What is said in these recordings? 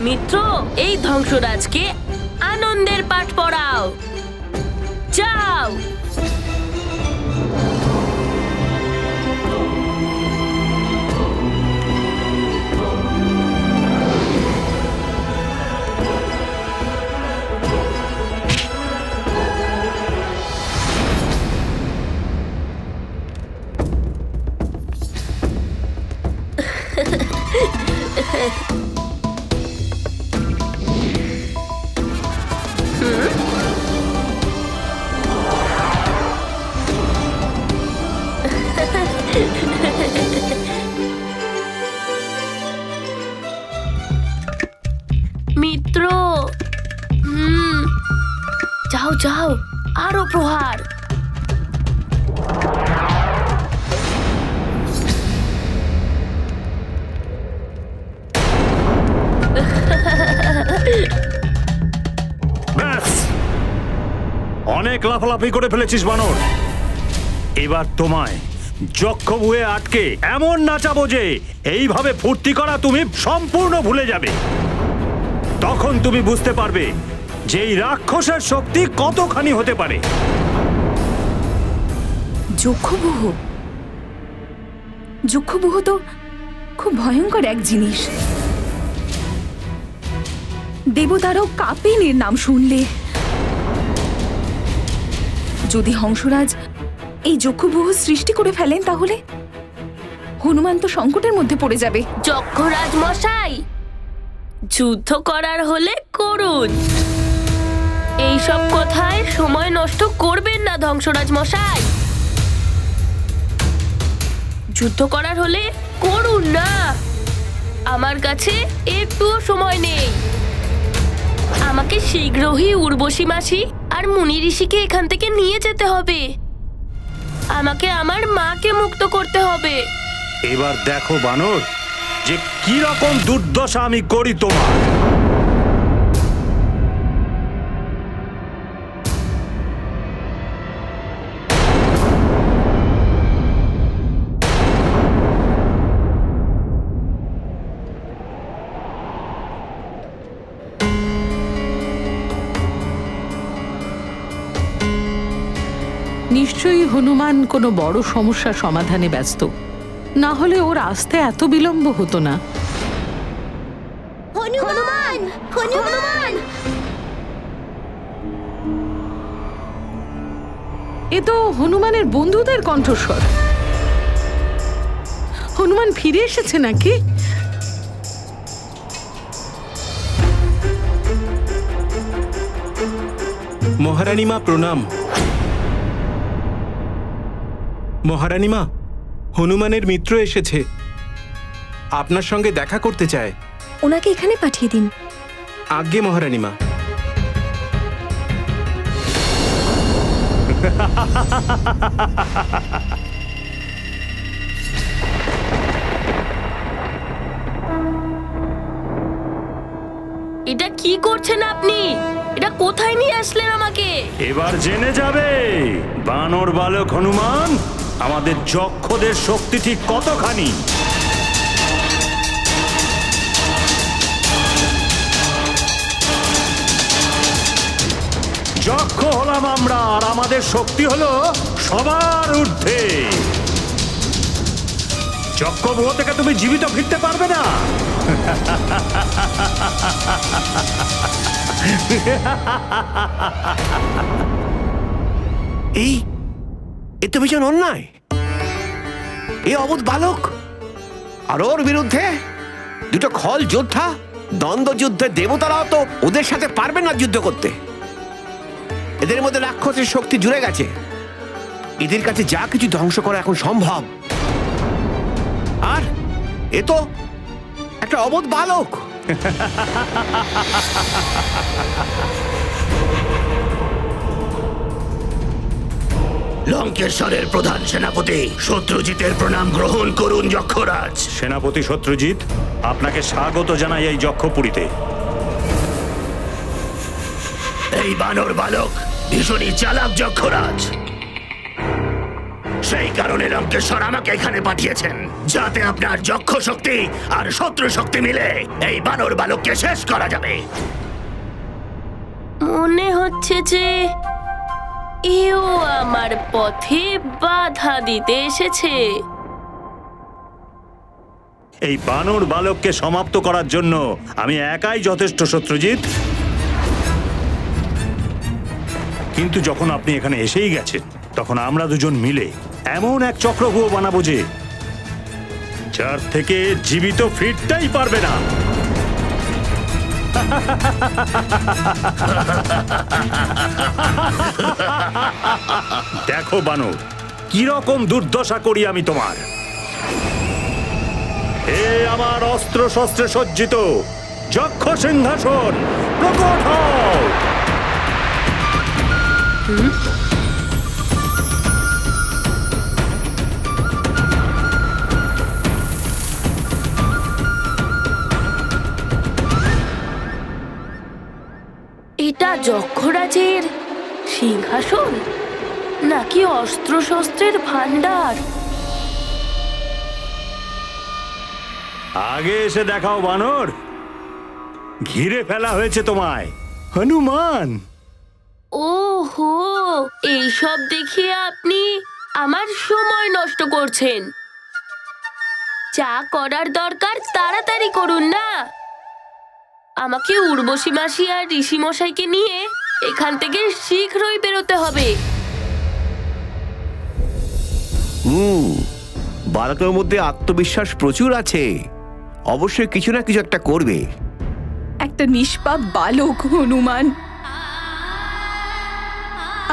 মিত্র, এই ধ্বংসরাজকে আনন্দের পাঠ পড়াও। যাও। মিত্র, যাও যাও, আরো প্রহার। ব্যাস, অনেক লাফালাফি করে ফেলেছিস বানর। এবার তোমায় যক্ষভুয়ে আটকে এমন নাচাবো যে এইভাবে ফুর্তি করা তুমি সম্পূর্ণ ভুলে যাবে। তখন তুমি বুঝতে পারবে যে এই রাক্ষসের শক্তি কতখানি হতে পারে। যক্ষব্যূহ, যক্ষব্যূহ তো খুব ভয়ঙ্কর এক জিনিস। দেবতারাও কাঁপেন এর নাম শুনলে। যদি হংসরাজ এই যক্ষব্যূহ সৃষ্টি করে ফেলেন তাহলে হনুমান তো সংকটের মধ্যে পড়ে যাবে। যক্ষরাজ মশাই, যুদ্ধ করার হলে করুন, এইসব কথায় সময় নষ্ট করবেন না ধ্বংসরাজ মশাই। যুদ্ধ করার হলে করুন না, আমার কাছে একটুও সময় নেই। আমাকে শীঘ্রই উর্বশী মাসি আর মুনি ঋষিকে এখান থেকে নিয়ে যেতে হবে। আমাকে আমার মাকে মুক্ত করতে হবে। এবার দেখো বানর, যে কি রকম দুর্দশা আমি করি তোমার। নিশ্চয়ই হনুমান কোনো বড় সমস্যা সমাধানে ব্যস্ত, না হলে ওর আসতে এত বিলম্ব হতো না। হনুমান, হনুমান! এ তো হনুমানের বন্ধুদের কণ্ঠস্বর। হনুমান ফিরে এসেছে নাকি? মহারানী মা প্রণাম। মহারানী মা, হনুমানের মিত্র এসেছে, আপনার সঙ্গে দেখা করতে চায়। ওনাকে এখানে পাঠিয়ে দিন। আজ্ঞে মহারানী মা। এটা কি করছেন আপনি? এটা কোথায় নিয়ে আসলেন আমাকে? এবার জেনে যাবে বানর বালক হনুমান আমাদের যক্ষদের শক্তি ঠিক কতখানি। যক্ষ হলাম আমরা, আর আমাদের শক্তি হলো সবার ঊর্ধ্বে। যক্ষভূহ থেকে তুমি জীবিত ফিরতে পারবে না। এ তো ভীষণ অন্যায়। এ অবোধ বালক আর ওর বিরুদ্ধে দুটো খল যোদ্ধা, দ্বন্দ্ব যুদ্ধে দেবতারাও তো ওদের সাথে পারবে না যুদ্ধ করতে। এদের মধ্যে রাক্ষসের শক্তি জুড়ে গেছে। এদের কাছে যা কিছু ধ্বংস করা এখন সম্ভব। আর এ তো একটা অবোধ বালক। লঙ্কেশ্বরের প্রধান সেনাপতি শত্রুজিতের প্রণাম গ্রহণ করুন যক্ষরাজ। সেনাপতি শত্রুজিৎ, আপনাকে স্বাগত জানাই এই যক্ষপুরীতে। এই বানর বালক ভীষণই চালাক যক্ষরাজ। সেই কারণে লঙ্কেশ্বর আমাকে এখানে পাঠিয়েছেন, যাতে আপনার যক্ষ শক্তি আর শত্রু শক্তি মিলে এই বানর বালককে শেষ করা যাবে। মনে হচ্ছে যে এও আমার পথে বাধা দিতে এসেছে। এই বানর বালককে সমাপ্ত করার জন্য আমি একাই যথেষ্ট, শত্রুজিৎ। কিন্তু যখন আপনি এখানে এসেই গেছেন, তখন আমরা দুজন মিলে এমন এক চক্রব্যূহ বানাবো যে যার থেকে জীবিত ফিরতেই পারবে না। দেখো বানর, কিরকম দুর্দশা করি আমি তোমার। হে আমার অস্ত্র শস্ত্রে সজ্জিত যক্ষ সিংহাসন, প্রকট হও। এটা যক্ষরাজের সিংহাসন নাকি অস্ত্র শস্ত্রের ভান্ডার? আগে এসে দেখাও বানর, ঘিরে ফেলা হয়েছে তোমায় হনুমান। ওহো, এইসব দেখিয়ে আপনি আমার সময় নষ্ট করছেন। যা করার দরকার তাড়াতাড়ি করুন না। আমাকে উর্বশী মাসি আর ঋষি মশাইকে নিয়ে এখান থেকে শীঘ্রই বেরোতে হবে। বালকের মধ্যে আত্মবিশ্বাস প্রচুর আছে, অবশ্যই কিছু না কিছু একটা করবে। একটা নিষ্পাপ বালক হনুমান,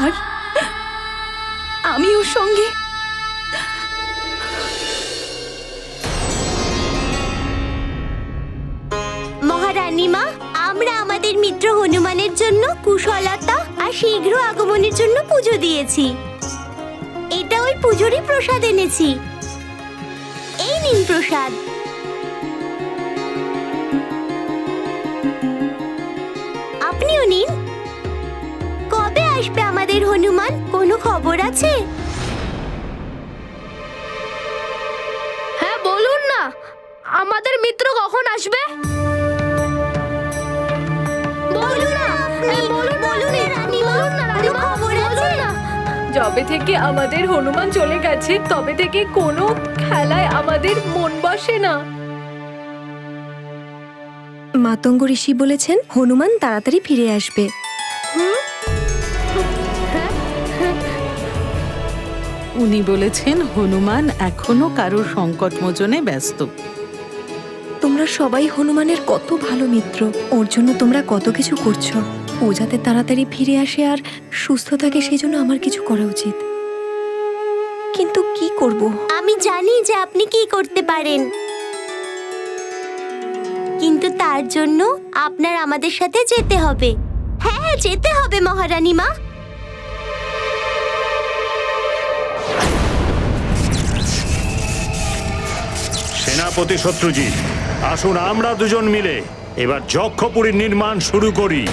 আর আমি ওর সঙ্গে। মহারানী মা, আমরা আমাদের মিত্র হনুমানের জন্য কুশলতা আর শীঘ্র আগমনের জন্য পুজো দিয়েছি। এটা ওই পুজোরই প্রসাদ এনেছি। এই নিন প্রসাদ। আপনিও নিন। কবে আসবে আমাদের হনুমান, কোনো খবর আছে? হ্যাঁ বলুন না, আমাদের মিত্র কখন আসবে? বলুন না, বলুন রানীমা, কোনো খবর আছে? যবে থেকে আমাদের হনুমান চলে গেছে তবে থেকে কোনো খেলায় আমাদের মন বসে না। মাতঙ্গ ঋষি বলেছেন হনুমান তাড়াতাড়ি ফিরে আসবে। উনি বলেছেন হনুমান এখনো কারো সংকট মোচনে ব্যস্ত। তোমরা সবাই হনুমানের কত ভালো মিত্র, ওর জন্য তোমরা কত কিছু করছো। ও যাতে তাড়াতাড়ি ফিরে আসে আর সুস্থ থাকে, সেই জন্য আমার কিছু করা উচিত। কিন্তু কি করব? আমি জানি যে আপনি কি করতে পারেন, কিন্তু তার জন্য আপনার আমাদের সাথে যেতে হবে। হ্যাঁ, যেতে হবে মহারানী মা। সেনাপতি শত্রুজিৎ, আসুন আমরা দুজন মিলে এবার যক্ষপুরীর নির্মাণ শুরু করি।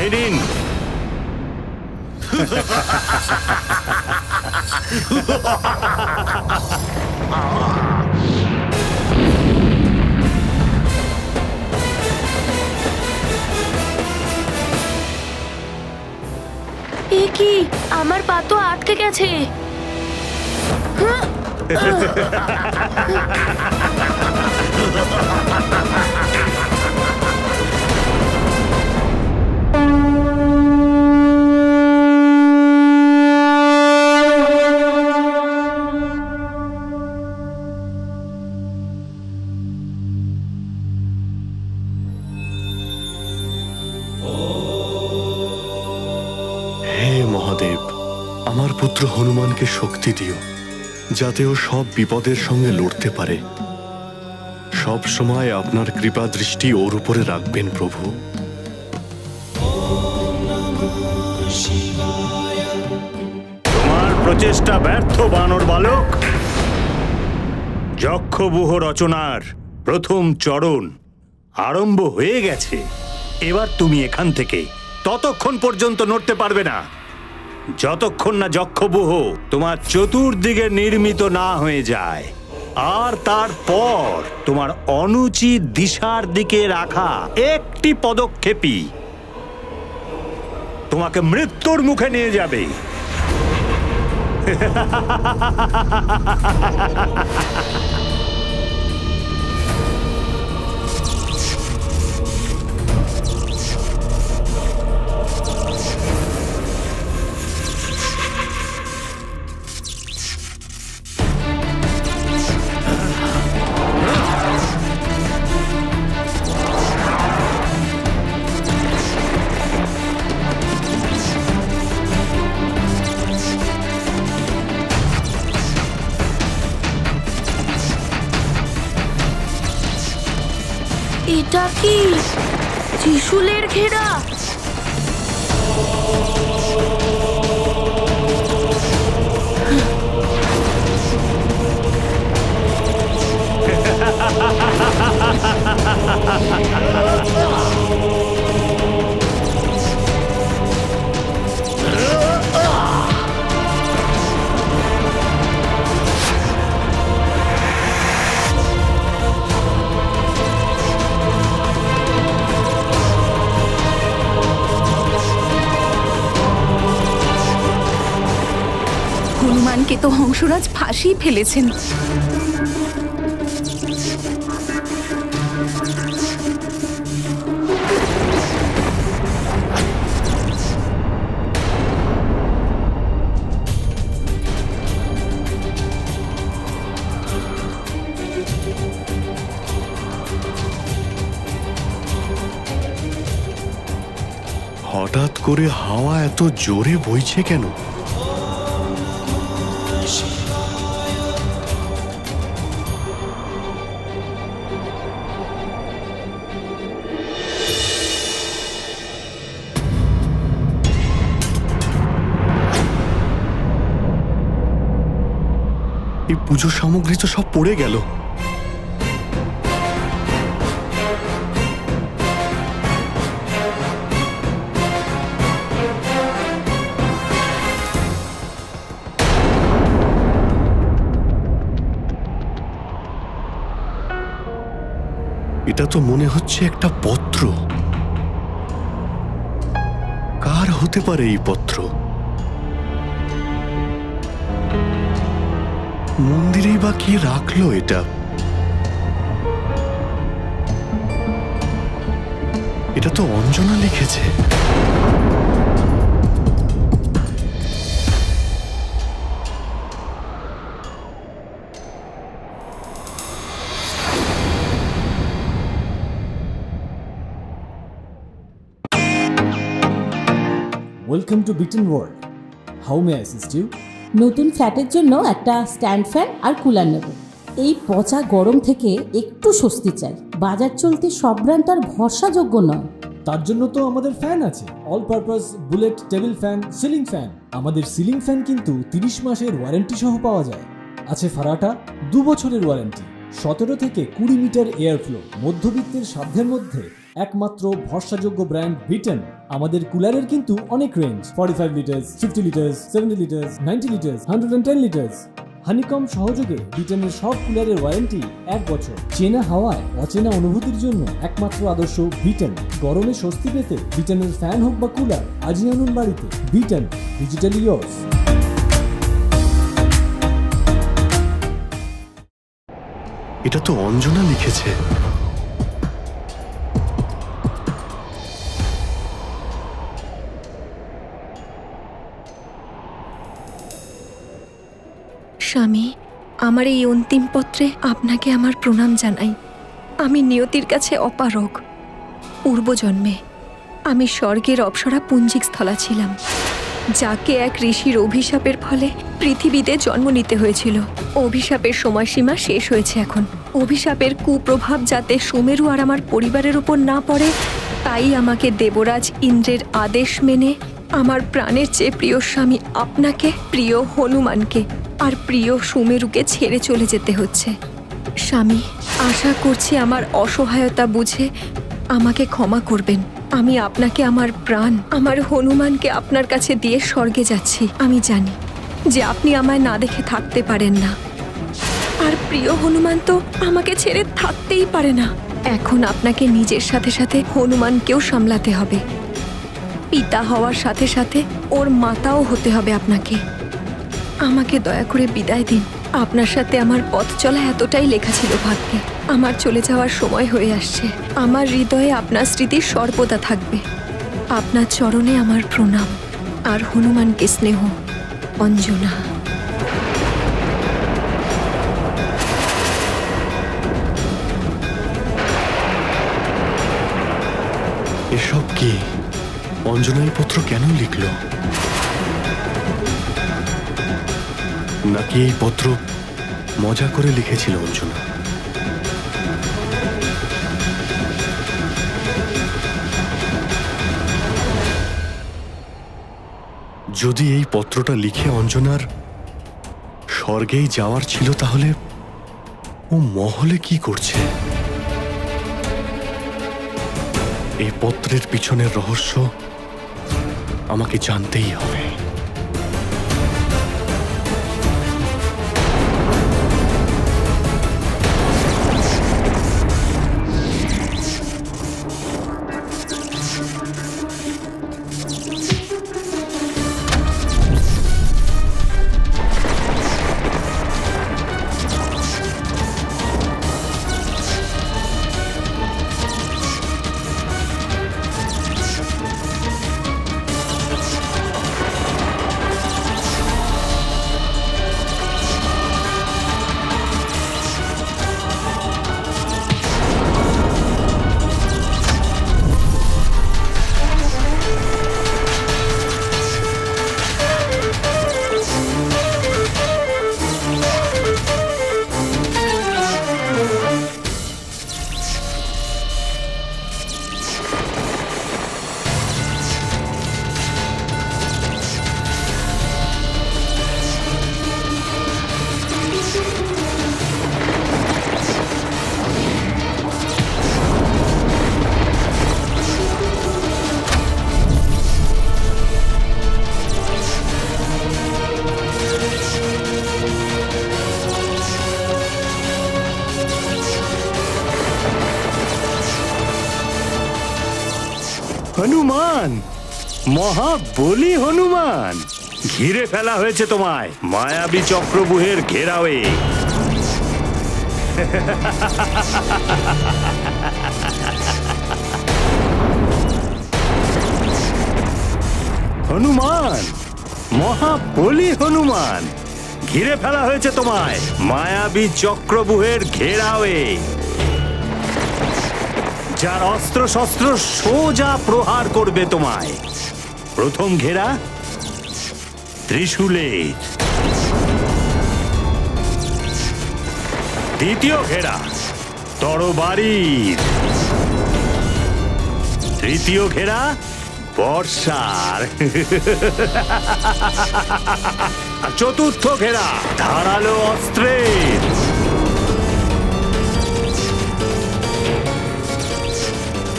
এই দিন এ কি, আমার পা তো আটকে গেছে। হে মহাদেব, আমার পুত্র হনুমানকে শক্তি দিও, যাতে ও সব বিপদের সঙ্গে লড়তে পারে। সব সময় আপনার কৃপা দৃষ্টি ওর উপরে রাখবেন প্রভু। তোমার প্রচেষ্টা ব্যর্থ বানর বালক। যক্ষবুহ রচনার প্রথম চরণ আরম্ভ হয়ে গেছে। এবার তুমি এখান থেকে ততক্ষণ পর্যন্ত নড়তে পারবে না যতক্ষণ না যক্ষবুহ তোমার চতুর্দিকে নির্মিত না হয়ে যায়। আর তারপর তোমার অনুচিত দিশার দিকে রাখা একটি পদক্ষেপই তোমাকে মৃত্যুর মুখে নিয়ে যাবে। এটা কি ত্রিশূলের ঘেরা? হনুমানকে তো হংসরাজ ফাঁসিয়ে ফেলেছেন। হঠাৎ করে হাওয়া এত জোরে বইছে কেন? এই পুজো সামগ্রী তো সব পড়ে গেল। এটা তো মনে হচ্ছে একটা পত্র। কার হতে পারে এই পত্র? মন্দিরেই বা কে রাখলো এটা? এটা তো অঞ্জনা লিখেছে। Welcome to Bitten world. How may I assist you? নতুন ফ্ল্যাটের জন্য একটা স্ট্যান্ড ফ্যান আর কুলার নেব। এই পচা গরম থেকে একটু স্বস্তি চাই। বাজার চলতে সব ব্র্যান্ড আর ভরসাযোগ্য নয়। তার জন্য তো আমাদের ফ্যান আছে, all purpose bullet table fan, ceiling fan. আমাদের সিলিং ফ্যান কিন্তু 30 মাসের ওয়ারেন্টি সহ পাওয়া যায়। আছে ফারাটা 2 বছরের ওয়ারেন্টি, 17 থেকে 20 মিটার এয়ার ফ্লো। মধ্যবিত্তের সাধ্যের মধ্যে একমাত্র ভরসাযোগ্য ব্র্যান্ড বিটেন। আমাদের কুলারের কিন্তু অনেক range, 45 litres, 50 litres, 70 litres, 90 litres, 110 litres. Honeycomb সহযোগে বিটেনের সব কুলারের ওয়ারেন্টি 1 বছর। চেনা হাওয়ায় অচেনা অনুভূতির জন্য একমাত্র আদর্শ বিটেন। গরমে স্বস্তি পেতে বিটেনের ফ্যান হোক বা কুলার, আজই আনুন বাড়িতে। Beaten, digitally yours. এটা তো অঞ্জনা লিখেছে। স্বামী, আমার এই অন্তিম পত্রে আপনাকে আমার প্রণাম জানাই। আমি নিয়তির কাছে অপারগ। পূর্বজন্মে আমি স্বর্গের অপ্সরা পুঞ্জিক স্থলা ছিলাম, যাকে এক ঋষির অভিশাপের ফলে পৃথিবীতে জন্ম নিতে হয়েছিল। অভিশাপের সময়সীমা শেষ হয়েছে এখন। অভিশাপের কুপ্রভাব যাতে সুমেরু আর আমার পরিবারের উপর না পড়ে, তাই আমাকে দেবরাজ ইন্দ্রের আদেশ মেনে আমার প্রাণের চেয়ে প্রিয় স্বামী আপনাকে, প্রিয় হনুমানকে আর প্রিয় সুমেরুকে ছেড়ে চলে যেতে হচ্ছে। স্বামী, আশা করছি আমার অসহায়তা বুঝে আমাকে ক্ষমা করবেন। আমি আপনাকে আমার প্রাণ, আমার হনুমানকে আপনার কাছে দিয়ে স্বর্গে যাচ্ছি। আমি জানি যে আপনি আমায় না দেখে থাকতে পারেন না, আর প্রিয় হনুমান তো আমাকে ছেড়ে থাকতেই পারে না। এখন আপনাকে নিজের সাথে সাথে হনুমানকেও সামলাতে হবে। পিতা হওয়ার সাথে সাথে ওর মাতাও হতে হবে আপনাকে। আমাকে দয়া করে বিদায় দিন। আপনার সাথে আমার পথ চলা এতটাই লেখা ছিল ভাগ্যে। আমার চলে যাওয়ার সময় হয়ে আসছে। আমার হৃদয়ে আপনার স্মৃতি সর্বদা থাকবে। আপনার চরণে আমার প্রণাম আর হনুমানকে স্নেহ। অঞ্জনা। এসব কি? অঞ্জনা এই পত্র কেন লিখল? নাকি এই পত্র মজা করে লিখেছিল অঞ্জনা? যদি এই পত্রটা লিখে অঞ্জনার স্বর্গেই যাওয়ার ছিল, তাহলে ও মহলে কি করছে? এই পত্রের পিছনের রহস্য আমাকে জানতেই হবে। হনুমান, মহাবলী হনুমান, ঘিরে ফেলা হয়েছে তোমায় মায়াবী চক্রবুহের ঘেরাওয়ে। হনুমান, মহাবলী হনুমান, ঘিরে ফেলা হয়েছে তোমায় মায়াবী চক্রবুহের ঘেরাওয়ে, যার অস্ত্র শস্ত্র সোজা প্রহার করবে তোমায়। প্রথম ঘেরা ত্রিশূলের, দ্বিতীয় ঘেরা তরবারির, তৃতীয় ঘেরা বর্ষার, আর চতুর্থ ঘেরা ধারালো অস্ত্রের।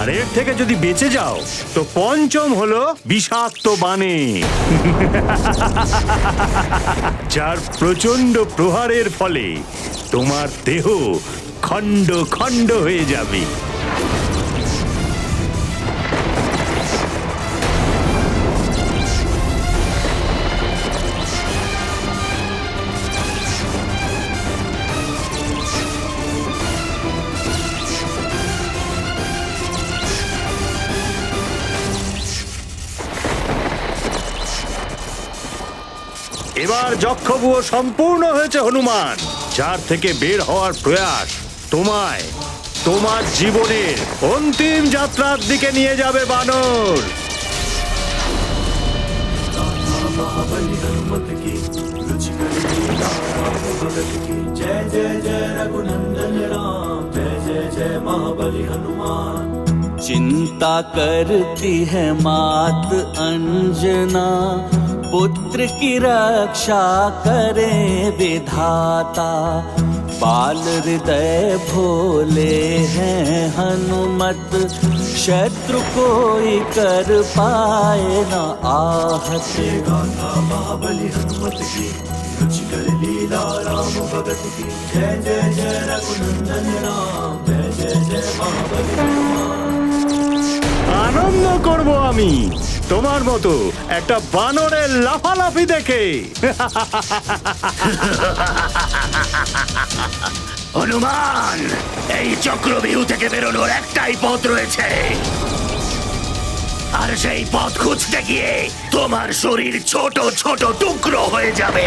আর এর থেকে যদি বেঁচে যাও তো পঞ্চম হলো বিষাক্ত বানে, যার প্রচন্ড প্রহারের ফলে তোমার দেহ খণ্ড খণ্ড হয়ে যাবে। এবার যক্ষবুহ সম্পূর্ণ হয়েছে হনুমান, যার থেকে বের হওয়ার প্রয়াস তোমায় তোমার জীবনের অন্তিম যাত্রার দিকে নিয়ে যাবে বানর। चिंता करती है मात अंजना, पुत्र की रक्षा करे विधाता। बाल हृदय भोले हैं हनुमत, शत्रु कोई कर पाए न आहत। महाबली हनुमत की रुचिकर लीला राम भगत की। जय जय जय रघुनंदन राम, जय जय जय महाबली हनुमान। আনন্দ করব আমি তোমার মতো একটা বানরের লাফালাফি দেখে। হনুমান, এই চক্রবিহু থেকে বেরোনোর একটাই পথ রয়েছে, আর সেই পথ খুঁজতে গিয়ে তোমার শরীর ছোট ছোট টুকরো হয়ে যাবে।